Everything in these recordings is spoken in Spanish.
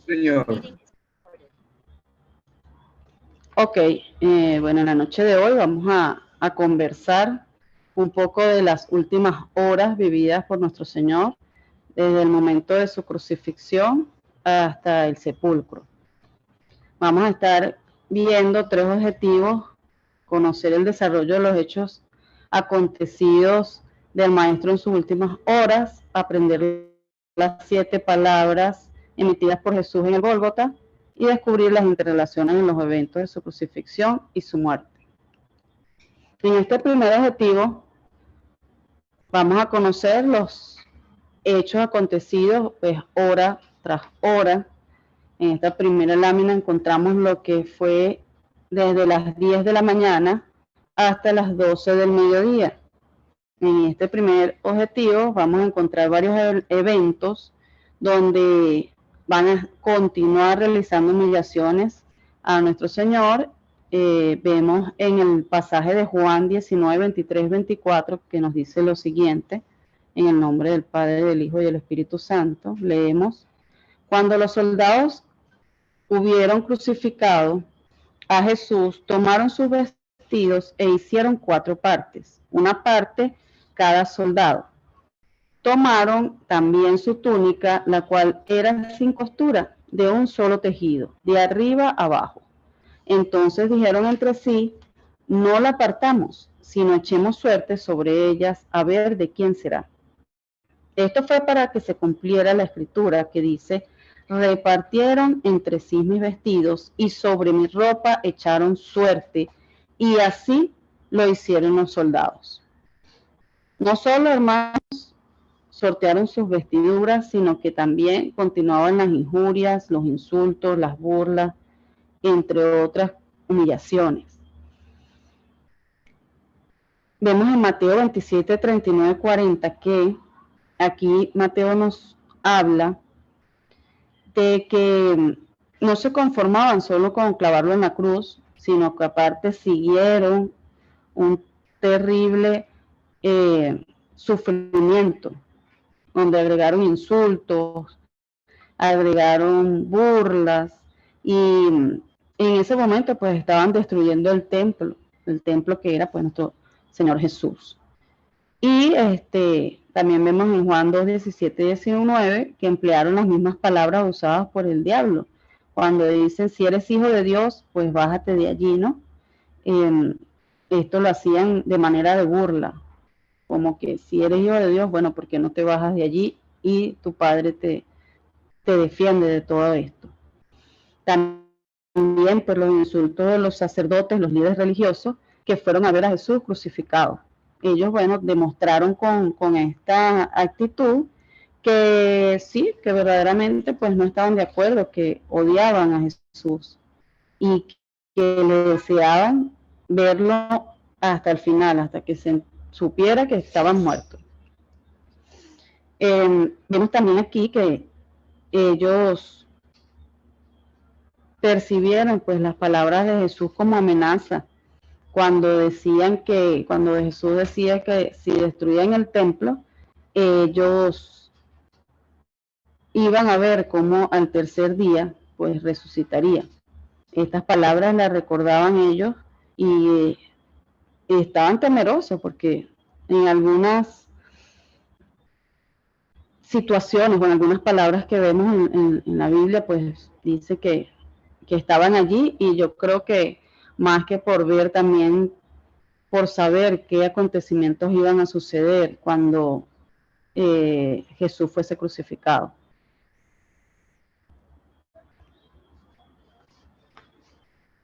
Señor. Ok, bueno, en la noche de hoy vamos a conversar un poco de las últimas horas vividas por nuestro Señor, desde el momento de su crucifixión hasta el sepulcro. Vamos a estar viendo tres objetivos: conocer el desarrollo de los hechos acontecidos del Maestro en sus últimas horas, aprender las 7 palabras emitidas por Jesús en el Gólgota y descubrir las interrelaciones en los eventos de su crucifixión y su muerte. En este primer objetivo vamos a conocer los hechos acontecidos pues hora tras hora. En esta primera lámina encontramos lo que fue desde las 10 de la mañana hasta las 12 del mediodía. En este primer objetivo vamos a encontrar varios eventos donde van a continuar realizando humillaciones a nuestro Señor. Vemos en el pasaje de Juan 19, 23, 24 que nos dice lo siguiente: en el nombre del Padre, del Hijo y del Espíritu Santo, leemos: cuando los soldados hubieron crucificado a Jesús, tomaron sus vestidos e hicieron 4 partes, una parte cada soldado. Tomaron también su túnica, la cual era sin costura, de un solo tejido, de arriba abajo. Entonces dijeron entre sí: no la partamos, sino echemos suerte sobre ellas, a ver de quién será. Esto fue para que se cumpliera la escritura que dice: repartieron entre sí mis vestidos y sobre mi ropa echaron suerte, y así lo hicieron los soldados. No solo, hermanos, sortearon sus vestiduras, sino que también continuaban las injurias, los insultos, las burlas, entre otras humillaciones. Vemos en Mateo 27, 39, 40 que aquí Mateo nos habla de que no se conformaban solo con clavarlo en la cruz, sino que aparte siguieron un terrible sufrimiento, donde agregaron insultos, agregaron burlas, y en ese momento pues estaban destruyendo el templo que era pues nuestro Señor Jesús. Y también vemos en Juan 2, 17 y 19 que emplearon las mismas palabras usadas por el diablo, cuando dicen: si eres hijo de Dios, pues bájate de allí, ¿no? Esto lo hacían de manera de burla, como que si eres hijo de Dios, bueno, ¿por qué no te bajas de allí y tu padre te defiende de todo esto? También por los insultos de los sacerdotes, los líderes religiosos, que fueron a ver a Jesús crucificado. Ellos, bueno, demostraron con esta actitud que sí, que verdaderamente pues no estaban de acuerdo, que odiaban a Jesús y que le deseaban verlo hasta el final, hasta que se supiera que estaban muertos. Vemos también aquí que ellos percibieron pues las palabras de Jesús como amenaza, cuando Jesús decía que si destruían el templo, ellos iban a ver cómo al tercer día pues resucitaría. Estas palabras las recordaban ellos y estaban temerosos, porque en algunas situaciones o en algunas palabras que vemos en la Biblia pues dice que estaban allí, y yo creo que más que por ver, también por saber qué acontecimientos iban a suceder cuando Jesús fuese crucificado.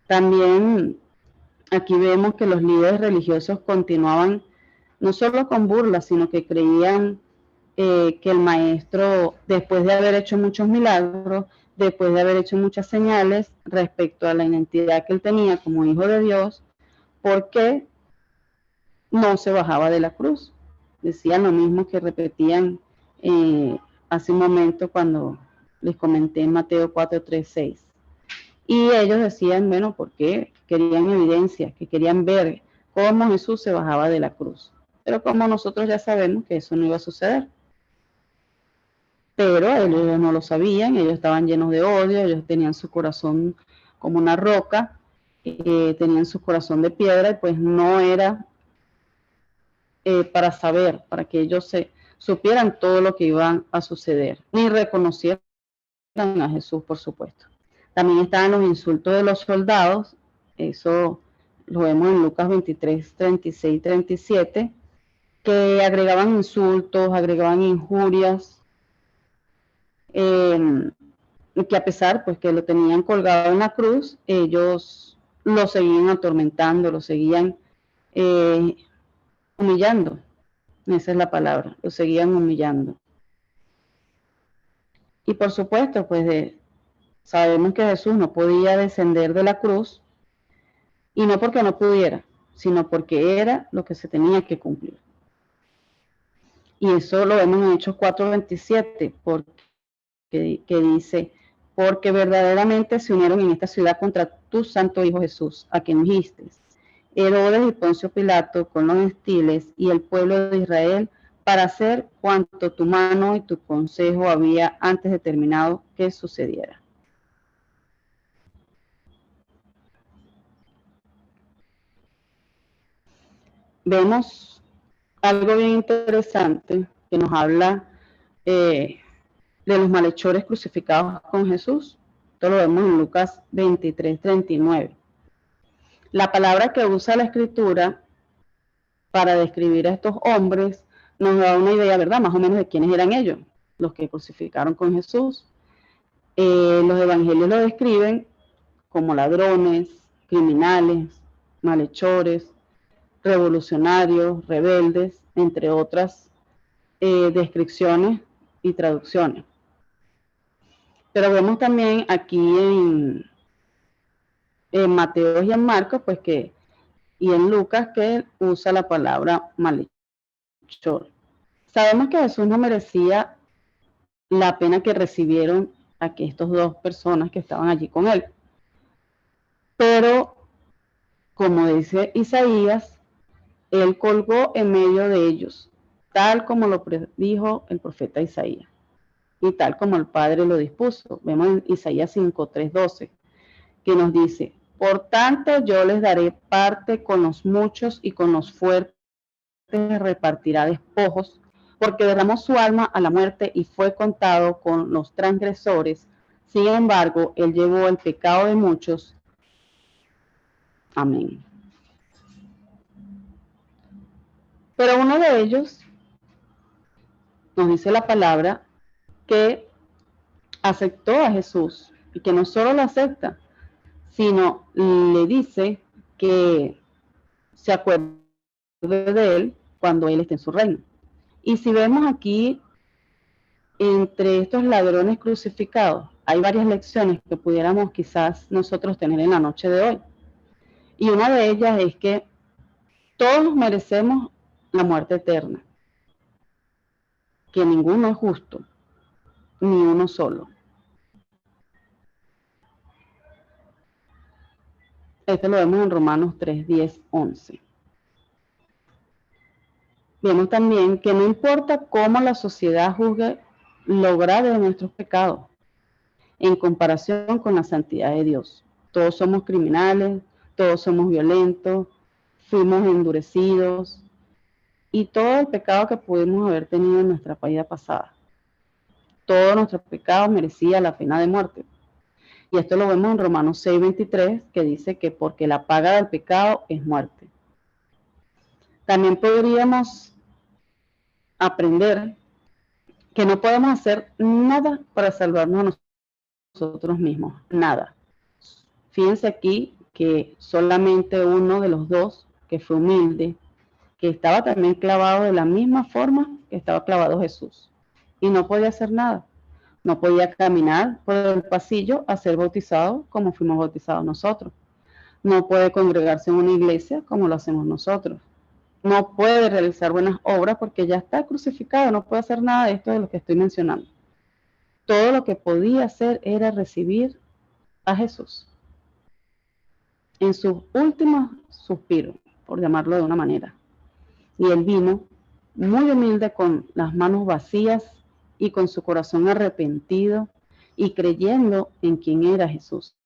También aquí vemos que los líderes religiosos continuaban no solo con burlas, sino que creían que el maestro, después de haber hecho muchos milagros, después de haber hecho muchas señales respecto a la identidad que él tenía como hijo de Dios, ¿por qué no se bajaba de la cruz? Decían lo mismo que repetían hace un momento cuando les comenté en Mateo 4, 3, 6. Y ellos decían, bueno, porque querían evidencia, que querían ver cómo Jesús se bajaba de la cruz. Pero como nosotros ya sabemos que eso no iba a suceder. pero ellos no lo sabían, ellos estaban llenos de odio, ellos tenían su corazón como una roca, tenían su corazón de piedra, y pues no era para saber, para que ellos supieran todo lo que iban a suceder, ni reconocieran a Jesús, por supuesto. También estaban los insultos de los soldados, eso lo vemos en Lucas 23, 36, 37, que agregaban insultos, agregaban injurias, que a pesar pues que lo tenían colgado en la cruz, ellos lo seguían atormentando, lo seguían humillando, esa es la palabra, lo seguían humillando. Y por supuesto, pues sabemos que Jesús no podía descender de la cruz, y no porque no pudiera, sino porque era lo que se tenía que cumplir. Y eso lo vemos en Hechos 4:27, que dice, porque verdaderamente se unieron en esta ciudad contra tu santo Hijo Jesús, a quien ungiste, Herodes y Poncio Pilato con los gentiles y el pueblo de Israel, para hacer cuanto tu mano y tu consejo había antes determinado que sucediera. Vemos algo bien interesante que nos habla de los malhechores crucificados con Jesús. Esto lo vemos en Lucas 23:39. La palabra que usa la escritura para describir a estos hombres nos da una idea, ¿verdad? Más o menos de quiénes eran ellos, los que crucificaron con Jesús. Los evangelios lo describen como ladrones, criminales, malhechores, revolucionarios, rebeldes, entre otras descripciones y traducciones. Pero vemos también aquí en Mateo y en Marcos, pues y en Lucas, que usa la palabra malhechor. Sabemos que Jesús no merecía la pena que recibieron aquí estos dos personas que estaban allí con él. Pero, como dice Isaías, él colgó en medio de ellos, tal como lo predijo el profeta Isaías, y tal como el Padre lo dispuso. Vemos en Isaías 5:3-12, que nos dice, por tanto yo les daré parte con los muchos y con los fuertes repartirá despojos, porque derramó su alma a la muerte y fue contado con los transgresores. Sin embargo, él llevó el pecado de muchos. Amén. Pero uno de ellos, nos dice la palabra, que aceptó a Jesús, y que no solo lo acepta, sino le dice que se acuerde de él cuando él esté en su reino. Y si vemos aquí, entre estos ladrones crucificados, hay varias lecciones que pudiéramos quizás nosotros tener en la noche de hoy. Y una de ellas es que todos merecemos la muerte eterna, que ninguno es justo, ni uno solo. Esto lo vemos en Romanos 3:10-11. Vemos también que no importa cómo la sociedad juzgue lo grave de nuestros pecados en comparación con la santidad de Dios. Todos somos criminales, todos somos violentos, fuimos endurecidos, y todo el pecado que pudimos haber tenido en nuestra vida pasada. Todo nuestro pecado merecía la pena de muerte. Y esto lo vemos en Romanos 6:23, que dice que porque la paga del pecado es muerte. También podríamos aprender que no podemos hacer nada para salvarnos a nosotros mismos, nada. Fíjense aquí que solamente uno de los dos, que fue humilde, que estaba también clavado de la misma forma que estaba clavado Jesús, y no podía hacer nada. No podía caminar por el pasillo a ser bautizado como fuimos bautizados nosotros. No puede congregarse en una iglesia como lo hacemos nosotros. No puede realizar buenas obras porque ya está crucificado, no puede hacer nada de esto de lo que estoy mencionando. Todo lo que podía hacer era recibir a Jesús en sus últimos suspiros, por llamarlo de una manera. Y él vino muy humilde, con las manos vacías y con su corazón arrepentido y creyendo en quién era Jesús.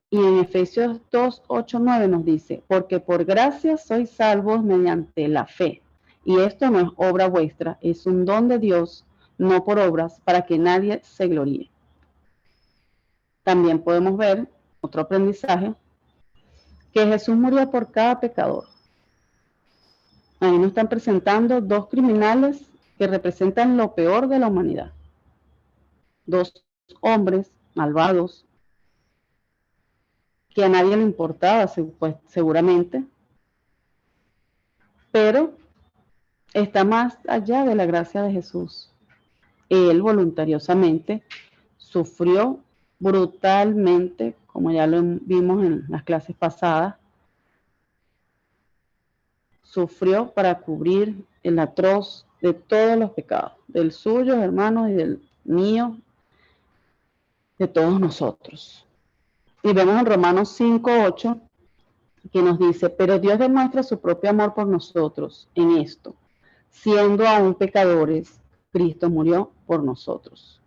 Y en Efesios 2, 8, 9 nos dice, porque por gracia sois salvos mediante la fe. Y esto no es obra vuestra, es un don de Dios, no por obras, para que nadie se gloríe. También podemos ver otro aprendizaje, que Jesús murió por cada pecador. Ahí nos están presentando dos criminales que representan lo peor de la humanidad. Dos hombres malvados, que a nadie le importaba, pues, seguramente, pero está más allá de la gracia de Jesús. Él voluntariosamente sufrió brutalmente, como ya lo vimos en las clases pasadas, sufrió para cubrir el atroz de todos los pecados, del suyo, hermanos, y del mío, de todos nosotros. Y vemos en Romanos 5:8 que nos dice, pero Dios demuestra su propio amor por nosotros en esto, siendo aún pecadores, Cristo murió por nosotros.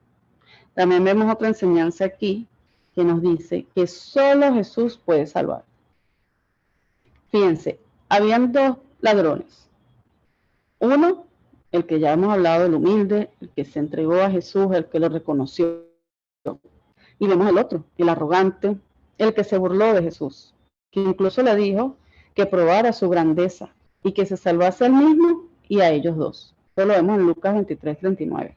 También vemos otra enseñanza aquí que nos dice que solo Jesús puede salvar. Fíjense, habían dos ladrones. Uno, el que ya hemos hablado, el humilde, el que se entregó a Jesús, el que lo reconoció. Y vemos el otro, el arrogante, el que se burló de Jesús, que incluso le dijo que probara su grandeza y que se salvase a él mismo y a ellos dos. Esto lo vemos en Lucas 23:39.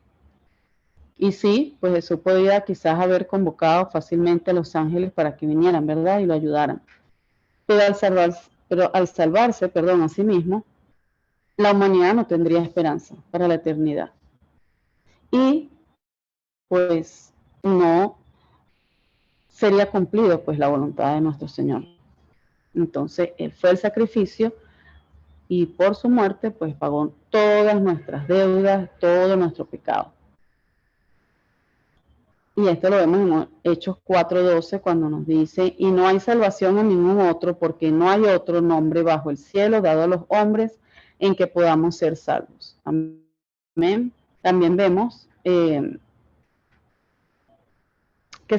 Y sí, pues Jesús podía quizás haber convocado fácilmente a los ángeles para que vinieran, ¿verdad? Y lo ayudaran. Pero al salvarse a sí mismo, la humanidad no tendría esperanza para la eternidad. Y pues no sería cumplido pues la voluntad de nuestro Señor. Entonces Él fue el sacrificio y por su muerte pues pagó todas nuestras deudas, todo nuestro pecado. Y esto lo vemos en Hechos 4:12 cuando nos dice, y no hay salvación en ningún otro, porque no hay otro nombre bajo el cielo dado a los hombres en que podamos ser salvos. Amén. También vemos que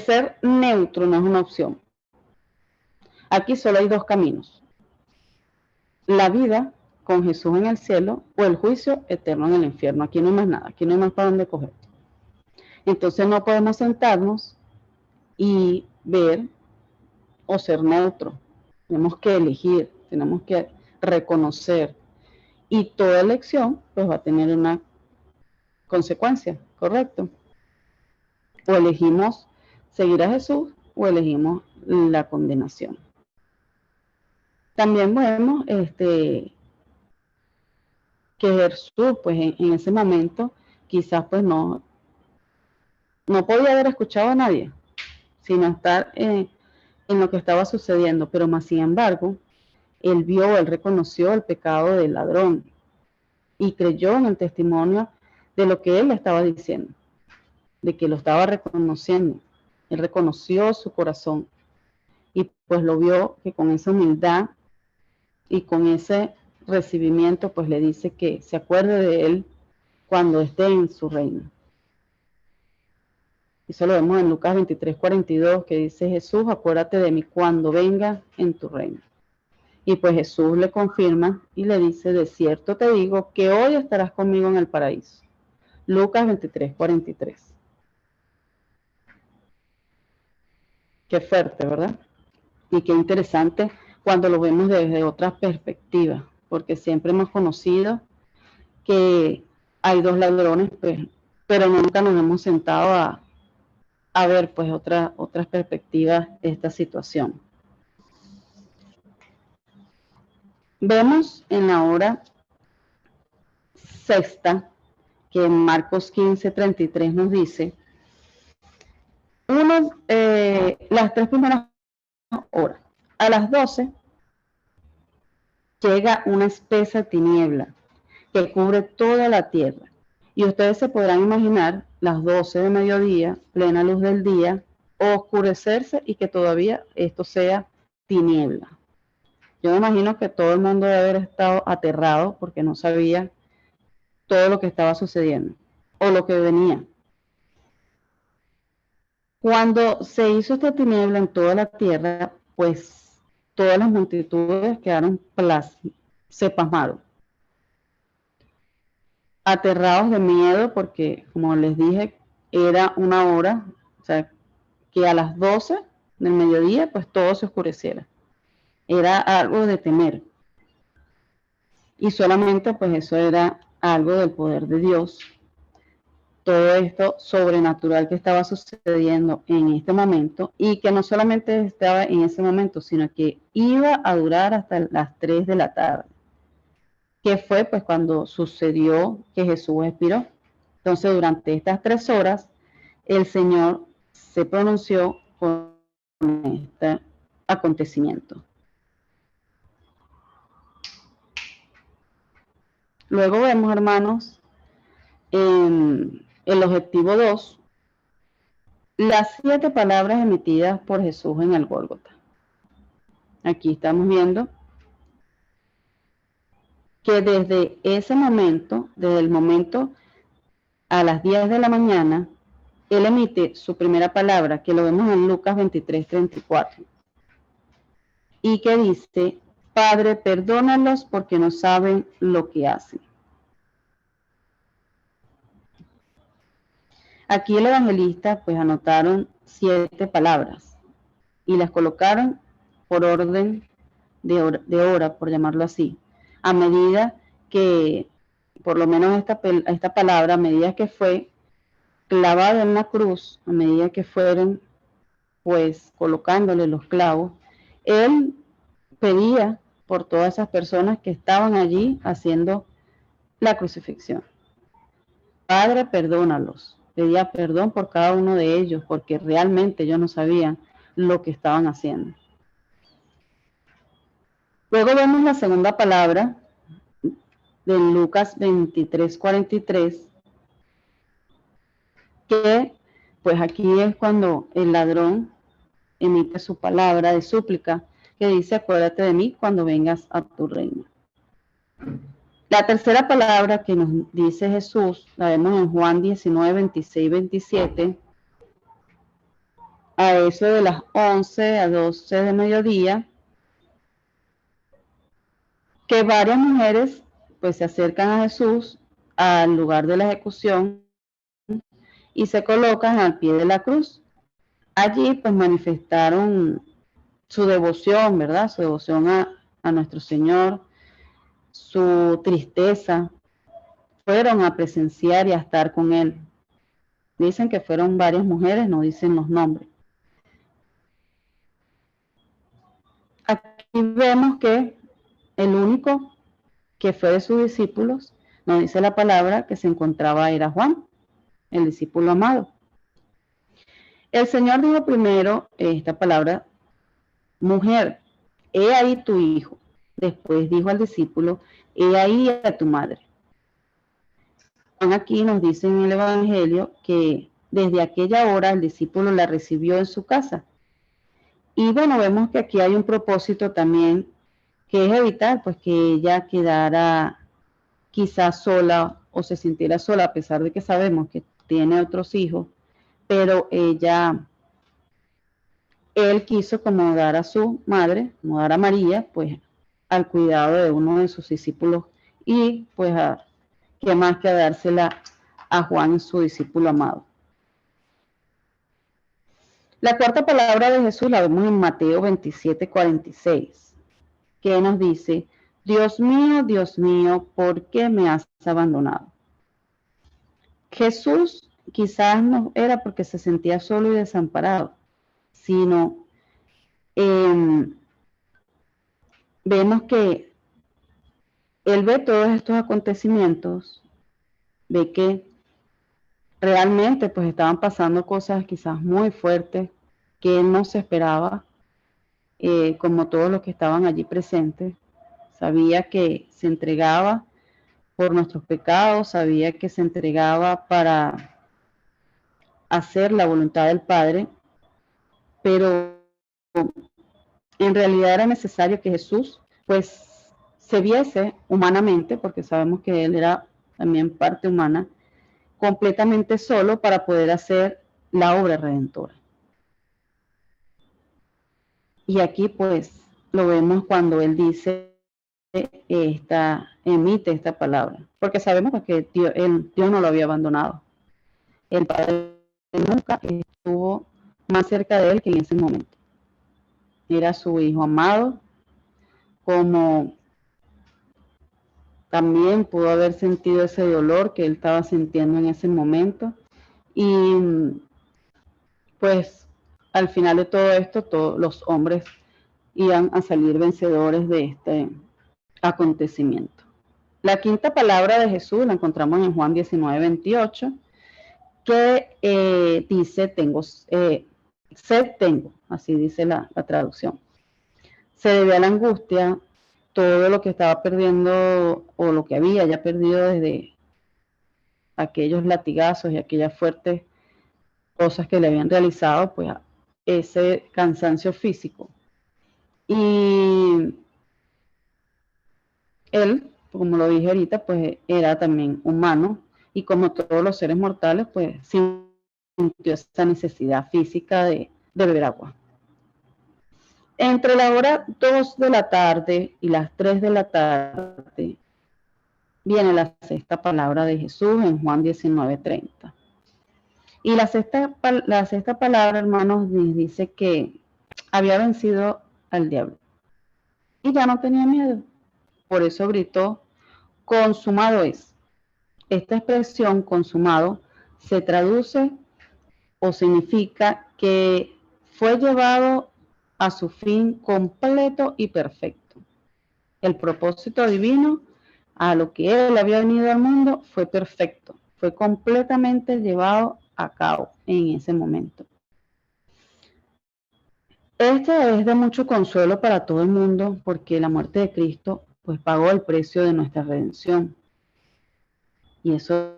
ser neutro no es una opción. Aquí solo hay dos caminos. La vida con Jesús en el cielo o el juicio eterno en el infierno. Aquí no hay más nada, aquí no hay más para dónde coger. Entonces no podemos sentarnos y ver o ser neutro. Tenemos que elegir, tenemos que reconocer. Y toda elección pues va a tener una consecuencia, ¿correcto? O elegimos seguir a Jesús o elegimos la condenación. También vemos que Jesús pues en ese momento quizás pues no podía haber escuchado a nadie, sino estar en lo que estaba sucediendo, pero más sin embargo, él reconoció el pecado del ladrón y creyó en el testimonio de lo que él le estaba diciendo, de que lo estaba reconociendo. Él reconoció su corazón y pues lo vio que con esa humildad y con ese recibimiento pues le dice que se acuerde de él cuando esté en su reino. Eso lo vemos en Lucas 23:42 que dice, Jesús, acuérdate de mí cuando venga en tu reino. Y pues Jesús le confirma y le dice, de cierto te digo que hoy estarás conmigo en el paraíso. Lucas 23:43. Qué fuerte, ¿verdad? Y qué interesante cuando lo vemos desde otra perspectiva, porque siempre hemos conocido que hay dos ladrones, pues, pero nunca nos hemos sentado a ver pues otras perspectivas de esta situación. Vemos en la hora sexta que en Marcos 15:33 nos dice, las 3 primeras horas, a las 12 llega una espesa tiniebla que cubre toda la tierra. Y ustedes se podrán imaginar las 12 de mediodía, plena luz del día, oscurecerse y que todavía esto sea tiniebla. Yo me imagino que todo el mundo debe haber estado aterrado porque no sabía todo lo que estaba sucediendo. o lo que venía. Cuando se hizo esta tiniebla en toda la tierra, pues todas las multitudes quedaron se pasmaron, aterrados de miedo, porque, como les dije, era una hora, o sea, que a las 12 del mediodía, pues todo se oscureciera. Era algo de temer. Y solamente, pues eso era algo del poder de Dios. Todo esto sobrenatural que estaba sucediendo en este momento, y que no solamente estaba en ese momento, sino que iba a durar hasta las 3 de la tarde, que fue pues cuando sucedió que Jesús expiró. Entonces, durante estas 3 horas, el Señor se pronunció con este acontecimiento. Luego vemos, hermanos, en el objetivo 2, las 7 palabras emitidas por Jesús en el Gólgota. Aquí estamos viendo que desde ese momento, desde el momento a las 10 de la mañana, Él emite su primera palabra, que lo vemos en Lucas 23:34, y que dice: Padre, perdónalos porque no saben lo que hacen. Aquí el evangelista pues anotaron 7 palabras y las colocaron por orden de hora, por llamarlo así, a medida que, por lo menos esta palabra, a medida que fue clavada en la cruz, a medida que fueron pues colocándole los clavos, él pedía por todas esas personas que estaban allí haciendo la crucifixión. Padre, perdónalos. Pedía perdón por cada uno de ellos, porque realmente ellos no sabían lo que estaban haciendo. Luego vemos la segunda palabra de Lucas 23:43, que pues aquí es cuando el ladrón emite su palabra de súplica, que dice: acuérdate de mí cuando vengas a tu reino. La tercera palabra que nos dice Jesús la vemos en Juan 19:26-27, a eso de las 11 a 12 de mediodía, que varias mujeres pues se acercan a Jesús al lugar de la ejecución y se colocan al pie de la cruz. Allí pues manifestaron su devoción, ¿verdad? Su devoción a nuestro Señor, su tristeza. Fueron a presenciar y a estar con Él. Dicen que fueron varias mujeres, no dicen los nombres. Aquí vemos que el único que fue de sus discípulos, nos dice la palabra, que se encontraba era Juan, el discípulo amado. El Señor dijo primero esta palabra: mujer, he ahí tu hijo. Después dijo al discípulo: he ahí a tu madre. Aquí nos dice en el Evangelio que desde aquella hora el discípulo la recibió en su casa. Y bueno, vemos que aquí hay un propósito también, que es evitar pues que ella quedara quizás sola o se sintiera sola, a pesar de que sabemos que tiene otros hijos, pero él quiso acomodar a su madre, acomodar a María, pues al cuidado de uno de sus discípulos, y pues qué más que dársela a Juan, su discípulo amado. La cuarta palabra de Jesús la vemos en Mateo 27:46, que nos dice: Dios mío, ¿por qué me has abandonado? Jesús quizás no era porque se sentía solo y desamparado, sino vemos que Él ve todos estos acontecimientos, ve que realmente pues estaban pasando cosas quizás muy fuertes que Él no se esperaba, como todos los que estaban allí presentes. Sabía que se entregaba por nuestros pecados, sabía que se entregaba para hacer la voluntad del Padre, pero en realidad era necesario que Jesús pues se viese humanamente, porque sabemos que Él era también parte humana, completamente solo para poder hacer la obra redentora. Y aquí pues lo vemos cuando él dice, emite esta palabra, porque sabemos que Dios no lo había abandonado. El Padre nunca estuvo más cerca de él que en ese momento. Era su hijo amado, como también pudo haber sentido ese dolor que él estaba sintiendo en ese momento. Y pues al final de todo esto, todos los hombres iban a salir vencedores de este acontecimiento. La quinta palabra de Jesús la encontramos en Juan 19:28, que dice, sed tengo, así dice la traducción. Se debe a la angustia, todo lo que estaba perdiendo o lo que había ya perdido desde aquellos latigazos y aquellas fuertes cosas que le habían realizado, pues ese cansancio físico. Y él, como lo dije ahorita, pues era también humano y como todos los seres mortales, pues sintió esa necesidad física de beber agua. Entre la hora 2 de la tarde y las 3 de la tarde viene la sexta palabra de Jesús en Juan 19:30. Y la sexta palabra, hermanos, nos dice que había vencido al diablo y ya no tenía miedo. Por eso gritó, consumado es. Esta expresión, consumado, se traduce o significa que fue llevado a su fin completo y perfecto. El propósito divino a lo que él había venido al mundo fue perfecto, fue completamente llevado a cabo en ese momento. Este es de mucho consuelo para todo el mundo porque la muerte de Cristo pues pagó el precio de nuestra redención. Y eso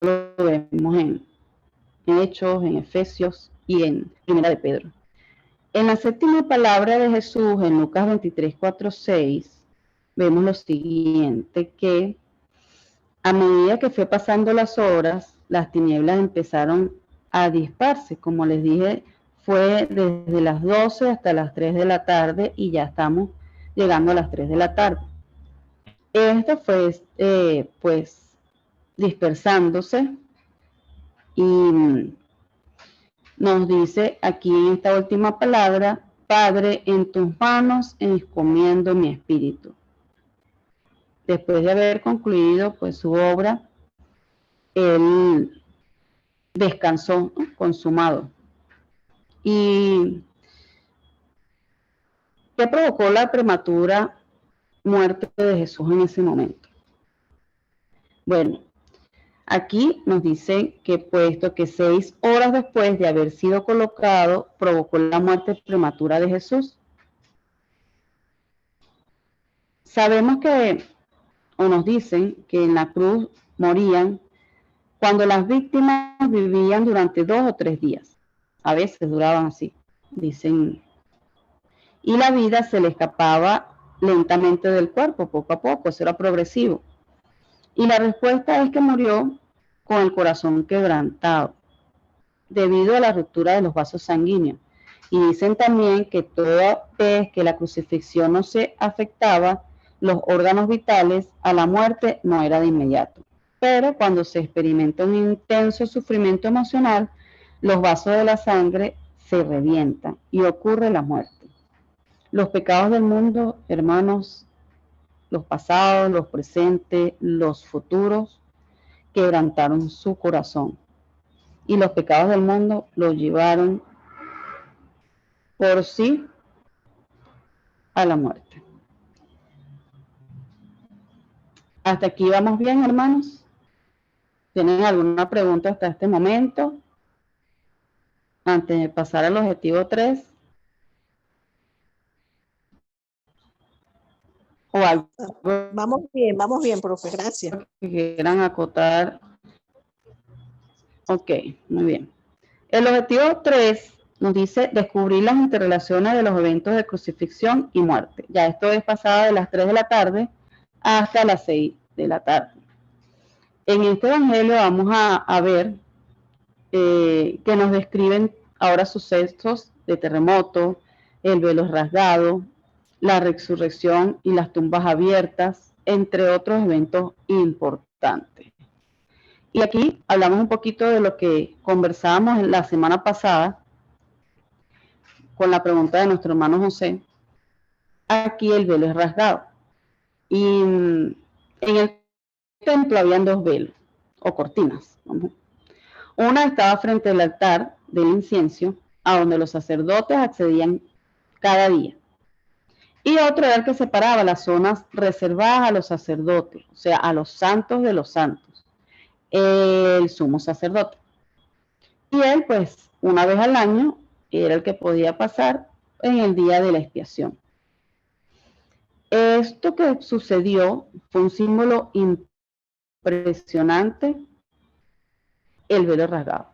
lo vemos en Hechos, en Efesios y en Primera de Pedro. En la séptima palabra de Jesús, en Lucas 23:4-6, vemos lo siguiente, que a medida que fue pasando las horas, las tinieblas empezaron a disparse. Como les dije, fue desde las 12 hasta las 3 de la tarde y ya estamos llegando a las 3 de la tarde. Esto fue pues dispersándose y nos dice aquí en esta última palabra, Padre, en tus manos encomiendo mi espíritu. Después de haber concluido pues su obra, él descansó, ¿no? Consumado. ¿Y qué provocó la prematura muerte de Jesús en ese momento? Bueno, aquí nos dice que puesto que 6 horas después de haber sido colocado, provocó la muerte prematura de Jesús. Sabemos que, o nos dicen, que en la cruz morían cuando las víctimas vivían durante 2 o 3 días. A veces duraban así, dicen. Y la vida se le escapaba lentamente del cuerpo, poco a poco, eso era progresivo. Y la respuesta es que murió con el corazón quebrantado, debido a la ruptura de los vasos sanguíneos. Y dicen también que toda vez que la crucifixión no se afectaba los órganos vitales, a la muerte no era de inmediato. Pero cuando se experimenta un intenso sufrimiento emocional, los vasos de la sangre se revientan y ocurre la muerte. Los pecados del mundo, hermanos, los pasados, los presentes, los futuros, quebrantaron su corazón. Y los pecados del mundo los llevaron por sí a la muerte. Hasta aquí vamos bien, hermanos. ¿Tienen alguna pregunta hasta este momento? Antes de pasar al objetivo 3. O algo Vamos bien, profe, gracias. que quieran acotar. Ok, muy bien. El objetivo 3 nos dice descubrir las interrelaciones de los eventos de crucifixión y muerte. Ya esto es pasada de las 3 de la tarde hasta las 6 de la tarde. En este evangelio vamos a ver que nos describen ahora sucesos de terremoto, el velo rasgado, la resurrección y las tumbas abiertas, entre otros eventos importantes. Y aquí hablamos un poquito de lo que conversábamos la semana pasada con la pregunta de nuestro hermano José. Aquí el velo es rasgado. Y en el templo habían dos velos o cortinas. Una estaba frente al altar del incienso, a donde los sacerdotes accedían cada día. Y otro era el que separaba las zonas reservadas a los sacerdotes, o sea, a los santos de los santos, el sumo sacerdote. Y él, pues, una vez al año, era el que podía pasar en el día de la expiación. Esto que sucedió fue un símbolo impresionante, el velo rasgado.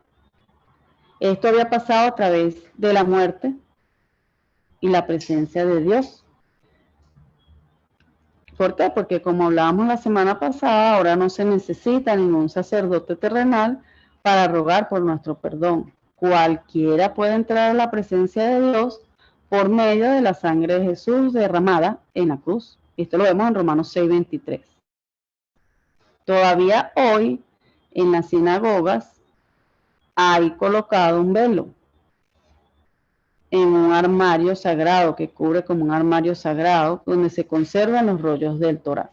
Esto había pasado a través de la muerte y la presencia de Dios. ¿Por qué? Porque como hablábamos la semana pasada, ahora no se necesita ningún sacerdote terrenal para rogar por nuestro perdón. Cualquiera puede entrar a la presencia de Dios por medio de la sangre de Jesús derramada en la cruz. Esto lo vemos en Romanos 6:23. Todavía hoy en las sinagogas hay colocado un velo en un armario sagrado que cubre como un armario sagrado donde se conservan los rollos del Torá.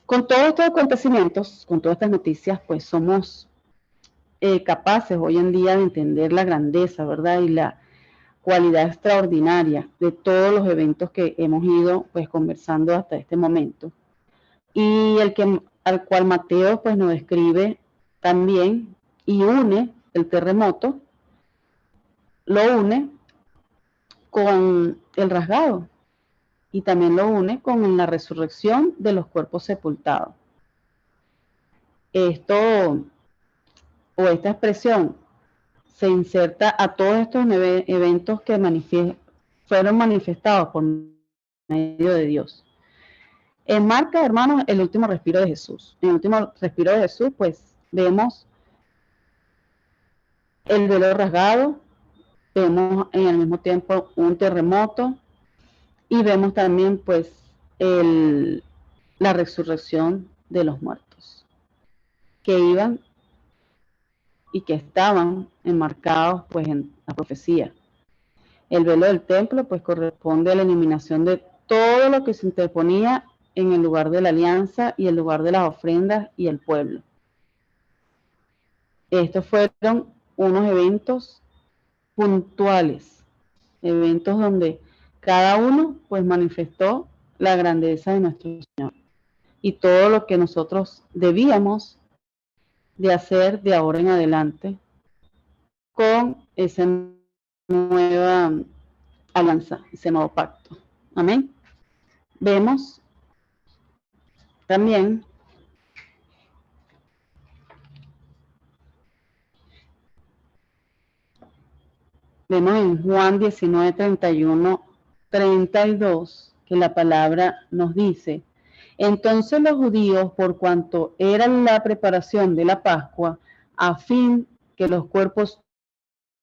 Con todos estos acontecimientos, con todas estas noticias, pues somos capaces hoy en día de entender la grandeza, ¿verdad? Y la cualidad extraordinaria de todos los eventos que hemos ido pues conversando hasta este momento. Y al cual Mateo pues nos describe también y une el terremoto, lo une con el rasgado y también lo une con la resurrección de los cuerpos sepultados. Esto o esta expresión se inserta a todos estos eventos que fueron manifestados por medio de Dios. Enmarca, hermanos, el último respiro de Jesús. En el último respiro de Jesús, pues vemos el velo rasgado, vemos en el mismo tiempo un terremoto y vemos también pues la resurrección de los muertos que iban y que estaban enmarcados pues en la profecía. El velo del templo pues corresponde a la eliminación de todo lo que se interponía en el lugar de la alianza y el lugar de las ofrendas y el pueblo. Estos fueron unos eventos puntuales, eventos donde cada uno pues manifestó la grandeza de nuestro Señor y todo lo que nosotros debíamos de hacer de ahora en adelante con esa nueva alianza, ese nuevo pacto. Amén. Vemos también en Juan 19, 31, 32, que la palabra nos dice: entonces los judíos, por cuanto era la preparación de la Pascua, a fin que los cuerpos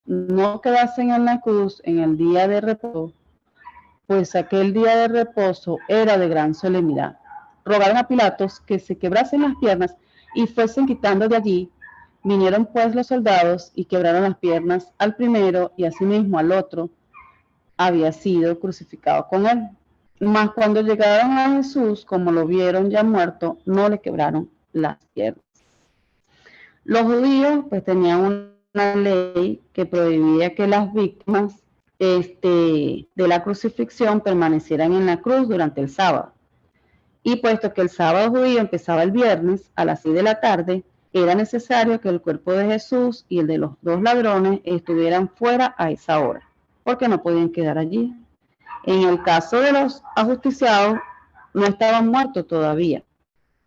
no quedasen en la cruz en el día de reposo, pues aquel día de reposo era de gran solemnidad, rogaron a Pilatos que se quebrasen las piernas y fuesen quitando de allí. Vinieron pues los soldados y quebraron las piernas al primero y asimismo al otro había sido crucificado con él. Mas cuando llegaron a Jesús, como lo vieron ya muerto, no le quebraron las piernas. Los judíos pues tenían una ley que prohibía que las víctimas de la crucifixión permanecieran en la cruz durante el sábado. Y puesto que el sábado judío empezaba el viernes a las 6 de la tarde, era necesario que el cuerpo de Jesús y el de los dos ladrones estuvieran fuera a esa hora, porque no podían quedar allí. En el caso de los ajusticiados, no estaban muertos todavía,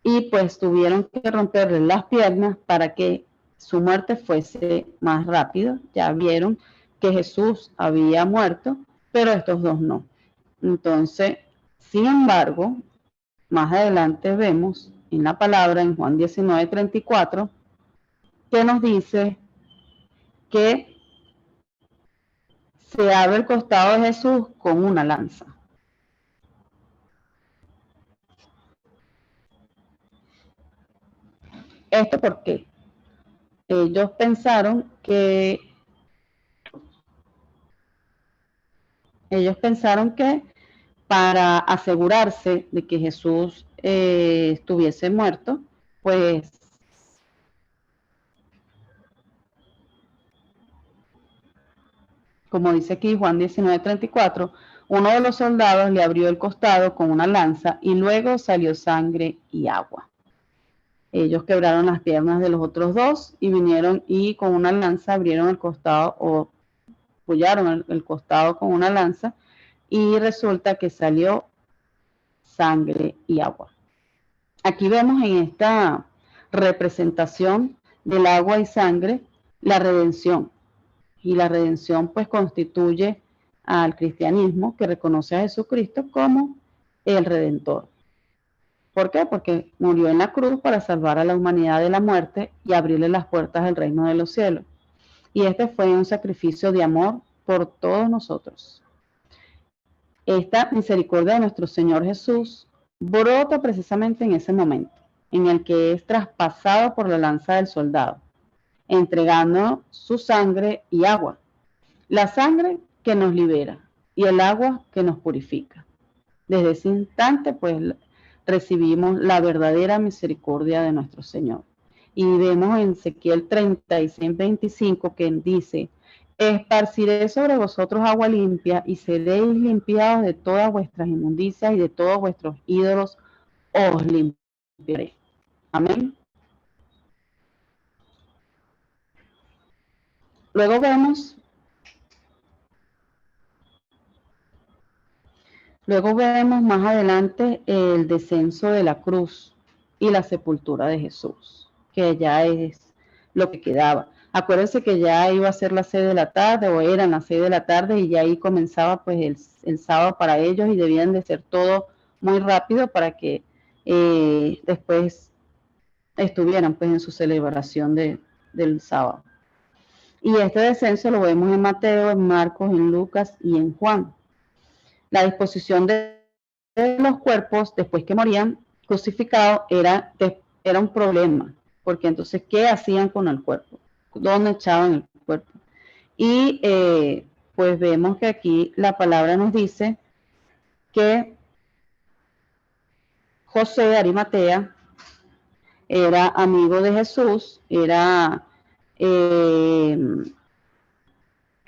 y pues tuvieron que romperles las piernas para que su muerte fuese más rápida. Ya vieron que Jesús había muerto, pero estos dos no. Entonces, sin embargo, más adelante vemos en la palabra, en Juan 19:34, que nos dice que se abre el costado de Jesús con una lanza. ¿Esto por qué? Ellos pensaron que para asegurarse de que Jesús estuviese muerto, pues como dice aquí Juan 19:34, uno de los soldados le abrió el costado con una lanza y luego salió sangre y agua. Ellos quebraron las piernas de los otros dos y vinieron y con una lanza abrieron el costado o apoyaron el costado con una lanza y resulta que salió sangre y agua. Aquí vemos en esta representación del agua y sangre la redención. Y la redención pues constituye al cristianismo que reconoce a Jesucristo como el Redentor. ¿Por qué? Porque murió en la cruz para salvar a la humanidad de la muerte y abrirle las puertas del reino de los cielos. Y este fue un sacrificio de amor por todos nosotros. Esta misericordia de nuestro Señor Jesús brota precisamente en ese momento, en el que es traspasado por la lanza del soldado, entregando su sangre y agua. La sangre que nos libera y el agua que nos purifica. Desde ese instante, pues, recibimos la verdadera misericordia de nuestro Señor. Y vemos en Ezequiel 36:25 que dice, esparciré sobre vosotros agua limpia y seréis limpiados de todas vuestras inmundicias y de todos vuestros ídolos os limpiaré. Amén. Luego vemos más adelante el descenso de la cruz y la sepultura de Jesús, que ya es lo que quedaba. Acuérdense que ya iba a ser las 6 de la tarde o eran las 6 de la tarde y ya ahí comenzaba pues el sábado para ellos y debían de ser todo muy rápido para que después estuvieran pues en su celebración del sábado. Y este descenso lo vemos en Mateo, en Marcos, en Lucas y en Juan. La disposición de los cuerpos después que morían crucificados era un problema, porque entonces, ¿qué hacían con el cuerpo? ¿Dónde echaban el cuerpo? Y pues vemos que aquí la palabra nos dice que José de Arimatea era amigo de Jesús, era un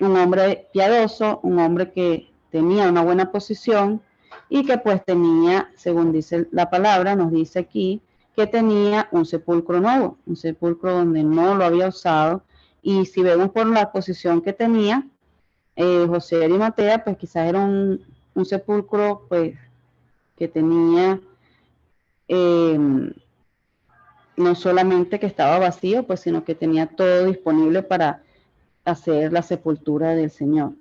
hombre piadoso, un hombre que tenía una buena posición y que pues tenía, según dice la palabra, nos dice aquí, que tenía un sepulcro nuevo, un sepulcro donde no lo había usado. Y si vemos por la posición que tenía, José de Arimatea, pues quizás era un sepulcro pues que tenía no solamente que estaba vacío, pues sino que tenía todo disponible para hacer la sepultura del Señor.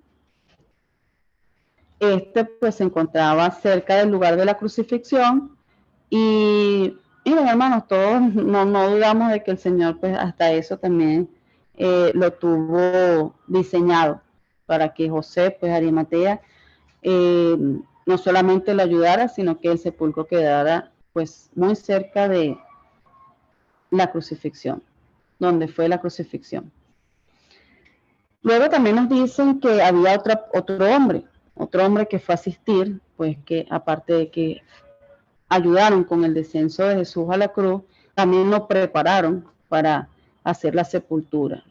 Este pues se encontraba cerca del lugar de la crucifixión y miren hermanos, todos no dudamos de que el Señor pues hasta eso también lo tuvo diseñado para que José pues Arimatea no solamente lo ayudara, sino que el sepulcro quedara pues muy cerca de la crucifixión, donde fue la crucifixión. Luego también nos dicen que había otro hombre que fue a asistir, pues que aparte de que ayudaron con el descenso de Jesús a la cruz, también lo prepararon para hacer la sepultura.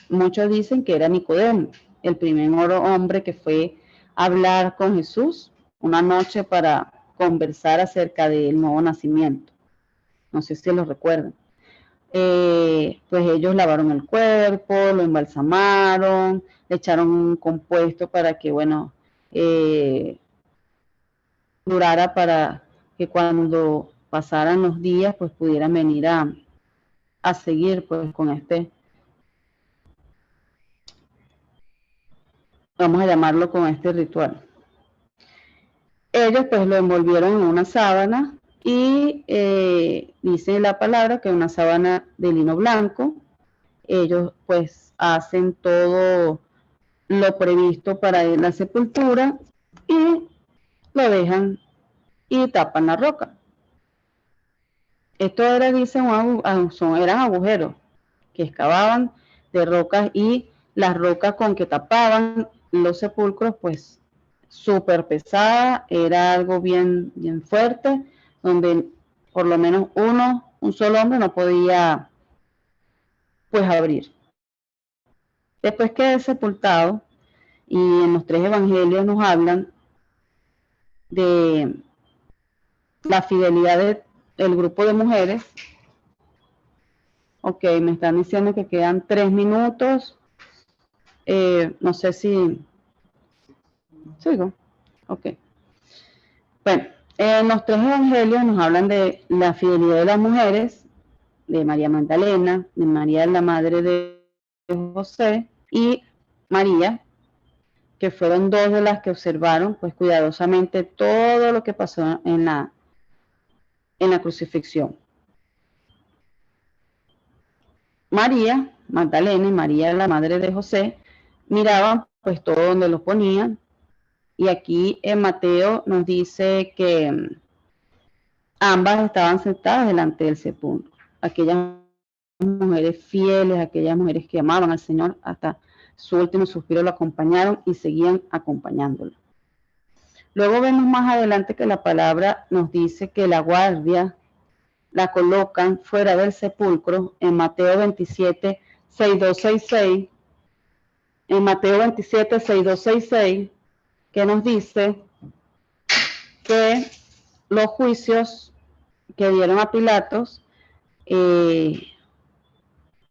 Muchos dicen que era Nicodemo, el primer hombre que fue a hablar con Jesús una noche para conversar acerca del nuevo nacimiento. No sé si lo recuerdan. Pues ellos lavaron el cuerpo, lo embalsamaron, le echaron un compuesto para que, bueno, durara para que cuando pasaran los días, pues pudieran venir a seguir pues con vamos a llamarlo con este ritual. Ellos pues lo envolvieron en una sábana Y dice la palabra que una sábana de lino blanco. Ellos pues hacen todo lo previsto para la sepultura y lo dejan y tapan la roca. Esto era, dicen, eran agujeros que excavaban de rocas, y las rocas con que tapaban los sepulcros, pues súper pesada, era algo bien, bien fuerte, donde por lo menos un solo hombre no podía pues abrir. Después que es sepultado, y en los 3 evangelios nos hablan de la fidelidad del grupo de mujeres. Ok, me están diciendo que quedan 3 minutos. No sé si... ¿Sigo? Ok. Bueno, en los 3 evangelios nos hablan de la fidelidad de las mujeres, de María Magdalena, de María la madre de José, y María, que fueron 2 de las que observaron pues cuidadosamente todo lo que pasó en la crucifixión. María Magdalena y María la madre de José miraban pues todo donde lo ponían, y aquí en Mateo nos dice que ambas estaban sentadas delante del sepulcro. Aquellas mujeres fieles, aquellas mujeres que amaban al Señor hasta su último suspiro, lo acompañaron y seguían acompañándolo. Luego vemos más adelante que la palabra nos dice que la guardia la colocan fuera del sepulcro en Mateo 27, 6266. En Mateo 27, 6266, que nos dice que los juicios que dieron a Pilatos,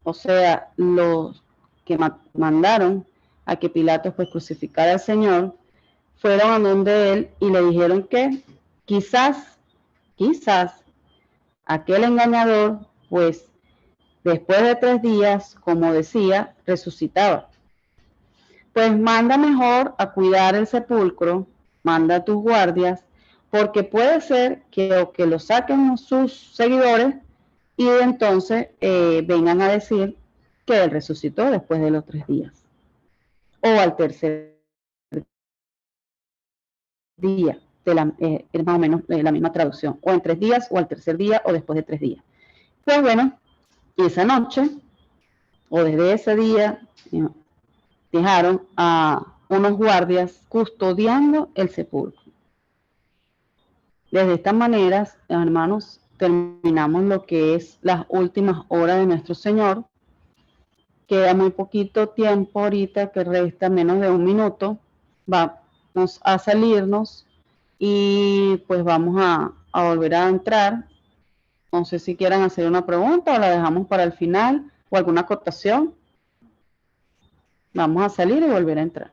o sea, los que mandaron a que Pilatos pues crucificara al Señor, fueron a donde él y le dijeron que quizás aquel engañador pues después de 3 días, como decía, resucitaba. Pues manda mejor a cuidar el sepulcro, manda a tus guardias, porque puede ser que lo saquen sus seguidores y entonces vengan a decir que él resucitó después de los 3 días, o al tercer día, es más o menos la misma traducción, o en 3 días, o al tercer día, o después de 3 días. Pues bueno, esa noche, o desde ese día, dejaron a unos guardias custodiando el sepulcro. Desde estas maneras, hermanos, terminamos lo que es las últimas horas de nuestro Señor. Queda muy poquito tiempo ahorita, que resta menos de 1 minuto. Vamos a salirnos y pues vamos a volver a entrar. No sé si quieran hacer una pregunta o la dejamos para el final, o alguna acotación. Vamos a salir y volver a entrar.